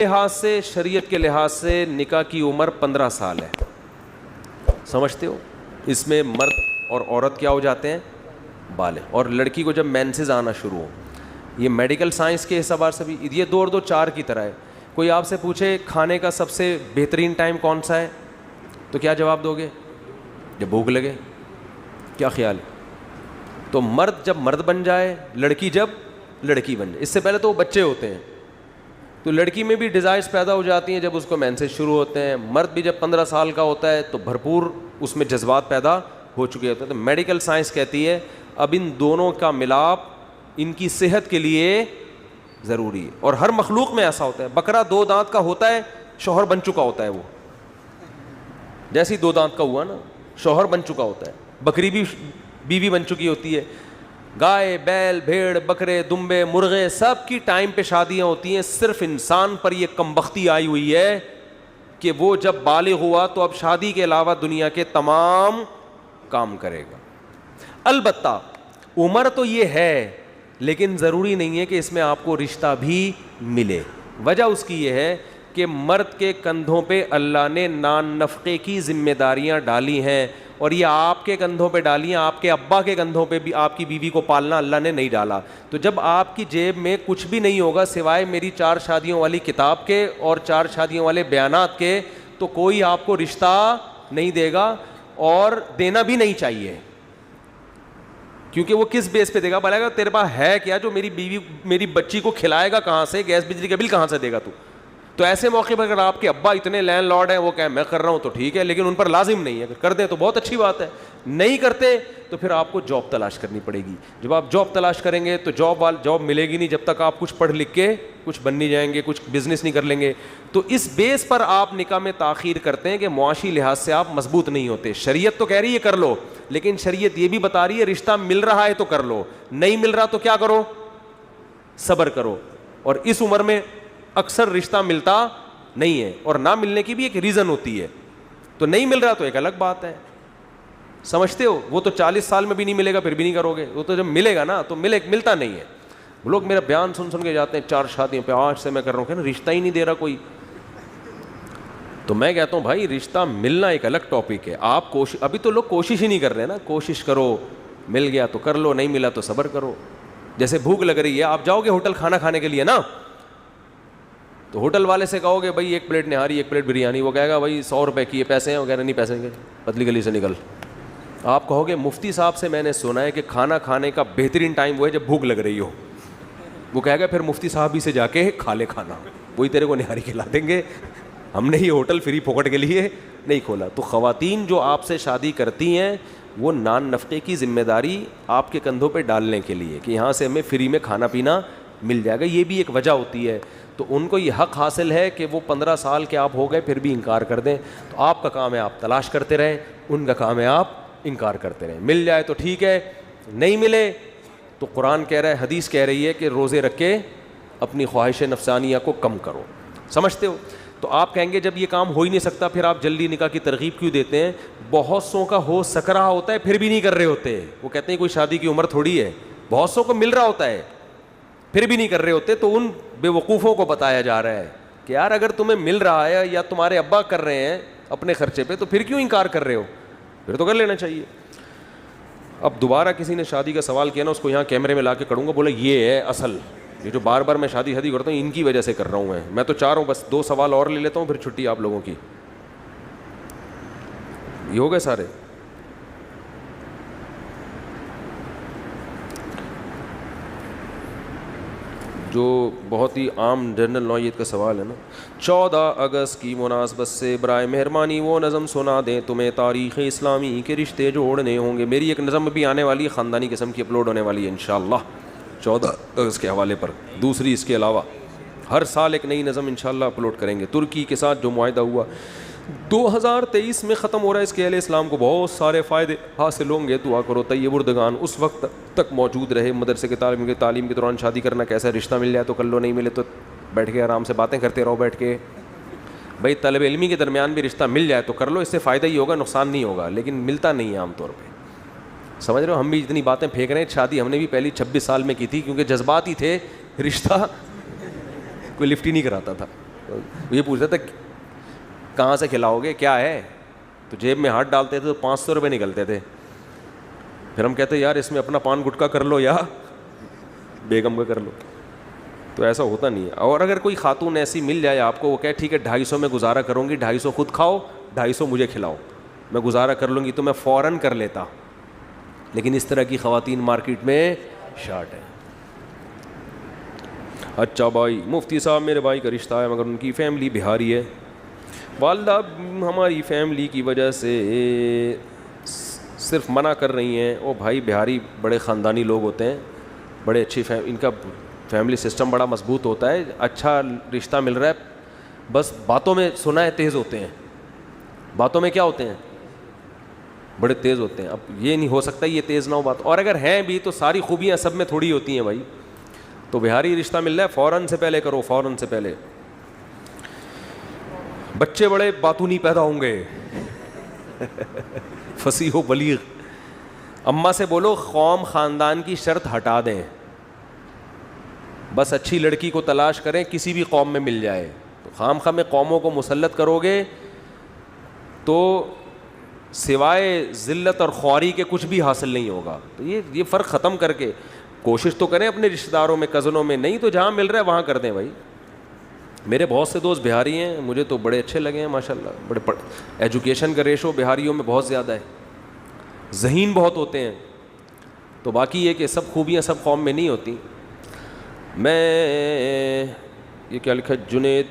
لحاظ سے, شریعت کے لحاظ سے نکاح کی عمر 15 سال ہے. سمجھتے ہو؟ اس میں مرد اور عورت کیا ہو جاتے ہیں؟ بالغ. اور لڑکی کو جب مینسز آنا شروع ہو, یہ میڈیکل سائنس کے اعتبار سے بھی یہ 2 اور 2 4 کی طرح ہے. کوئی آپ سے پوچھے کھانے کا سب سے بہترین ٹائم کون سا ہے, تو کیا جواب دو گے؟ جب بھوک لگے. کیا خیال ہے؟ تو مرد جب مرد بن جائے, لڑکی جب لڑکی بن جائے. اس سے پہلے تو وہ بچے ہوتے ہیں, تو لڑکی میں بھی ڈیزائرز پیدا ہو جاتی ہیں جب اس کو مینسز شروع ہوتے ہیں. مرد بھی جب 15 سال کا ہوتا ہے تو بھرپور اس میں جذبات پیدا ہو چکے ہوتے ہیں. تو میڈیکل سائنس کہتی ہے اب ان دونوں کا ملاپ ان کی صحت کے لیے ضروری ہے. اور ہر مخلوق میں ایسا ہوتا ہے. بکرا 2 دانت کا ہوتا ہے, شوہر بن چکا ہوتا ہے. وہ جیسے ہی 2 دانت کا ہوا نا, شوہر بن چکا ہوتا ہے. بکری بھی بیوی بن چکی ہوتی ہے. گائے, بیل, بھیڑ, بکرے, دمبے, مرغے, سب کی ٹائم پہ شادیاں ہوتی ہیں. صرف انسان پر یہ کمبختی آئی ہوئی ہے کہ وہ جب بالغ ہوا تو اب شادی کے علاوہ دنیا کے تمام کام کرے گا. البتہ عمر تو یہ ہے, لیکن ضروری نہیں ہے کہ اس میں آپ کو رشتہ بھی ملے. وجہ اس کی یہ ہے کہ مرد کے کندھوں پہ اللہ نے نان نفقے کی ذمہ داریاں ڈالی ہیں, اور یہ آپ کے کندھوں پہ ڈالی ہیں. آپ کے ابا کے کندھوں پہ بھی آپ کی بیوی کو پالنا اللہ نے نہیں ڈالا. تو جب آپ کی جیب میں کچھ بھی نہیں ہوگا سوائے میری 4 شادیوں والی کتاب کے اور 4 شادیوں والے بیانات کے, تو کوئی آپ کو رشتہ نہیں دے گا, اور دینا بھی نہیں چاہیے. کیونکہ وہ کس بیس پہ دے گا؟ بولے گا تیرے پاس ہے کیا جو میری بیوی میری بچی کو کھلائے گا کہاں سے, گیس بجلی کا بل کہاں سے دے گا تو؟ تو ایسے موقع پر اگر آپ کے ابا اتنے لینڈ لارڈ ہیں, وہ کہیں میں کر رہا ہوں تو ٹھیک ہے, لیکن ان پر لازم نہیں ہے. اگر کر دیں تو بہت اچھی بات ہے, نہیں کرتے تو پھر آپ کو جاب تلاش کرنی پڑے گی. جب آپ جاب تلاش کریں گے تو جاب ملے گی نہیں جب تک آپ کچھ پڑھ لکھ کے کچھ بن نہیں جائیں گے, کچھ بزنس نہیں کر لیں گے. تو اس بیس پر آپ نکاح میں تاخیر کرتے ہیں کہ معاشی لحاظ سے آپ مضبوط نہیں ہوتے. شریعت تو کہہ رہی ہے کر لو, لیکن شریعت یہ بھی بتا رہی ہے رشتہ مل رہا ہے تو کر لو, نہیں مل رہا تو کیا کرو؟ صبر کرو. اور اس عمر میں اکثر رشتہ ملتا نہیں ہے, اور نہ ملنے کی بھی ایک ریزن ہوتی ہے. تو نہیں مل رہا تو ایک الگ بات ہے, سمجھتے ہو؟ وہ تو 40 سال میں بھی نہیں ملے گا پھر بھی نہیں کرو گے. وہ تو جب ملے گا نا تو ملتا نہیں ہے. لوگ میرا بیان سن کے جاتے ہیں 4 شادیوں پہ, 8 سے میں کر رہا ہوں, کہ نا رشتہ ہی نہیں دے رہا کوئی. تو میں کہتا ہوں بھائی رشتہ ملنا ایک الگ ٹاپک ہے. آپ ابھی تو لوگ کوشش ہی نہیں کر رہے نا. کوشش کرو, مل گیا تو کر لو, نہیں ملا تو صبر کرو. جیسے بھوک لگ رہی ہے, آپ جاؤ گے ہوٹل کھانا کھانے کے لیے نا, تو ہوٹل والے سے کہو گے بھائی 1 پلیٹ نہاری 1 پلیٹ بریانی, وہ کہے گا بھائی 100 روپے کی, یہ پیسے ہیں؟ وہ کہہ رہے نہیں پیسے نہیں, پتلی گلی سے نکل. آپ کہو گے مفتی صاحب سے میں نے سنا ہے کہ کھانا کھانے کا بہترین ٹائم وہ ہے جب بھوک لگ رہی ہو. وہ کہے گا پھر مفتی صاحب ہی سے جا کے کھا لے کھانا, وہی تیرے کو نہاری کھلا دیں گے. ہم نے یہ ہوٹل فری پھوکٹ کے لیے نہیں کھولا. تو خواتین جو آپ سے شادی کرتی ہیں وہ نان نفقے کی ذمہ داری آپ کے کندھوں پہ ڈالنے کے لیے کہ یہاں سے ہمیں فری میں کھانا پینا مل جائے گا, یہ بھی ایک وجہ ہوتی ہے. تو ان کو یہ حق حاصل ہے کہ وہ 15 سال کے آپ ہو گئے پھر بھی انکار کر دیں. تو آپ کا کام ہے آپ تلاش کرتے رہیں, ان کا کام ہے آپ انکار کرتے رہیں. مل جائے تو ٹھیک ہے, نہیں ملے تو قرآن کہہ رہا ہے, حدیث کہہ رہی ہے کہ روزے رکھ کے اپنی خواہش نفسانیہ کو کم کرو. سمجھتے ہو؟ تو آپ کہیں گے جب یہ کام ہو ہی نہیں سکتا پھر آپ جلدی نکاح کی ترغیب کیوں دیتے ہیں؟ بہت سو کا ہو سک رہا ہوتا ہے پھر بھی نہیں کر رہے ہوتے. وہ کہتے ہیں کوئی شادی کی عمر تھوڑی ہے, بہت سو کو مل رہا ہوتا ہے پھر بھی نہیں کر رہے ہوتے. تو ان بے وقوفوں کو بتایا جا رہا ہے کہ یار اگر تمہیں مل رہا ہے یا تمہارے ابا کر رہے ہیں اپنے خرچے پہ, تو پھر کیوں انکار کر رہے ہو؟ پھر تو کر لینا چاہیے. اب دوبارہ کسی نے شادی کا سوال کیا نا, اس کو یہاں کیمرے میں لا کے کروں گا, بولا یہ ہے اصل, یہ جو بار بار میں شادی کرتا ہوں ان کی وجہ سے کر رہا ہوں. میں تو چاہ رہا ہوں بس 2 سوال اور لے لیتا ہوں, پھر چھٹی آپ لوگوں کی. یہ ہو گئے سارے. جو بہت ہی عام جنرل نوعیت کا سوال ہے نا, 14 اگست کی مناسبت سے برائے مہربانی وہ نظم سنا دیں تمہیں تاریخ اسلامی کے رشتے جوڑنے ہوں گے. میری ایک نظم بھی آنے والی ہے خاندانی قسم کی, اپلوڈ ہونے والی ہے انشاءاللہ 14 اگست کے حوالے پر. دوسری اس کے علاوہ ہر سال ایک نئی نظم انشاءاللہ اپلوڈ کریں گے. ترکی کے ساتھ جو معاہدہ ہوا 2023 میں ختم ہو رہا ہے, اس کے اہل اسلام کو بہت سارے فائدے حاصل ہوں گے. دعا کرو طیب اردگان اس وقت تک موجود رہے. مدرسے کے تعلیم کے دوران شادی کرنا کیسا, رشتہ مل جائے تو کر لو, نہیں ملے تو بیٹھ کے آرام سے باتیں کرتے رہو بیٹھ کے. بھائی طلب علمی کے درمیان بھی رشتہ مل جائے تو کر لو, اس سے فائدہ ہی ہوگا, نقصان نہیں ہوگا, لیکن ملتا نہیں ہے عام طور پہ. سمجھ رہے ہو؟ ہم بھی اتنی باتیں پھینک رہے ہیں. شادی ہم نے بھی پہلی 26 سال میں کی تھی کیونکہ جذبات ہی تھے, رشتہ کوئی لفٹ ہی نہیں کراتا تھا. یہ پوچھتا تھا کہاں سے کھلاؤ گے, کیا ہے, تو جیب میں ہاتھ ڈالتے تھے تو 500 روپے نکلتے تھے. پھر ہم کہتے یار اس میں اپنا پان گٹکا کر لو یا بیگم کا کر لو. تو ایسا ہوتا نہیں ہے. اور اگر کوئی خاتون ایسی مل جائے آپ کو, وہ کہے ٹھیک ہے 250 میں گزارا کروں گی, 250 خود کھاؤ 250 مجھے کھلاؤ, میں گزارا کر لوں گی, تو میں فوراً کر لیتا. لیکن اس طرح کی خواتین مارکیٹ میں شارٹ ہے. اچھا بھائی, مفتی صاحب میرے بھائی کا رشتہ ہے مگر ان کی فیملی بہاری ہے, والدہ ہماری فیملی کی وجہ سے صرف منع کر رہی ہیں. او بھائی, بہاری بڑے خاندانی لوگ ہوتے ہیں, بڑے اچھی ان کا فیملی سسٹم بڑا مضبوط ہوتا ہے, اچھا رشتہ مل رہا ہے, بس باتوں میں سنا ہے تیز ہوتے ہیں, باتوں میں کیا ہوتے ہیں, بڑے تیز ہوتے ہیں. اب یہ نہیں ہو سکتا یہ تیز نہ ہو بات, اور اگر ہیں بھی تو ساری خوبیاں سب میں تھوڑی ہوتی ہیں بھائی. تو بہاری رشتہ مل رہا ہے, فوراً سے پہلے کرو, فوراً سے پہلے. بچے بڑے باتونی پیدا ہوں گے, فصیح و بلیغ. اماں سے بولو قوم خاندان کی شرط ہٹا دیں, بس اچھی لڑکی کو تلاش کریں, کسی بھی قوم میں مل جائے. تو خام خواہ میں قوموں کو مسلط کرو گے تو سوائے ذلت اور خواری کے کچھ بھی حاصل نہیں ہوگا. تو یہ فرق ختم کر کے کوشش تو کریں اپنے رشتہ داروں میں, کزنوں میں, نہیں تو جہاں مل رہا ہے وہاں کر دیں بھائی. میرے بہت سے دوست بہاری ہیں, مجھے تو بڑے اچھے لگے ہیں ماشاءاللہ. بڑے ایجوکیشن کا ریشو بہاریوں میں بہت زیادہ ہے, ذہین بہت ہوتے ہیں. تو باقی یہ کہ سب خوبیاں سب قوم میں نہیں ہوتی. میں یہ کیا لکھا, جنید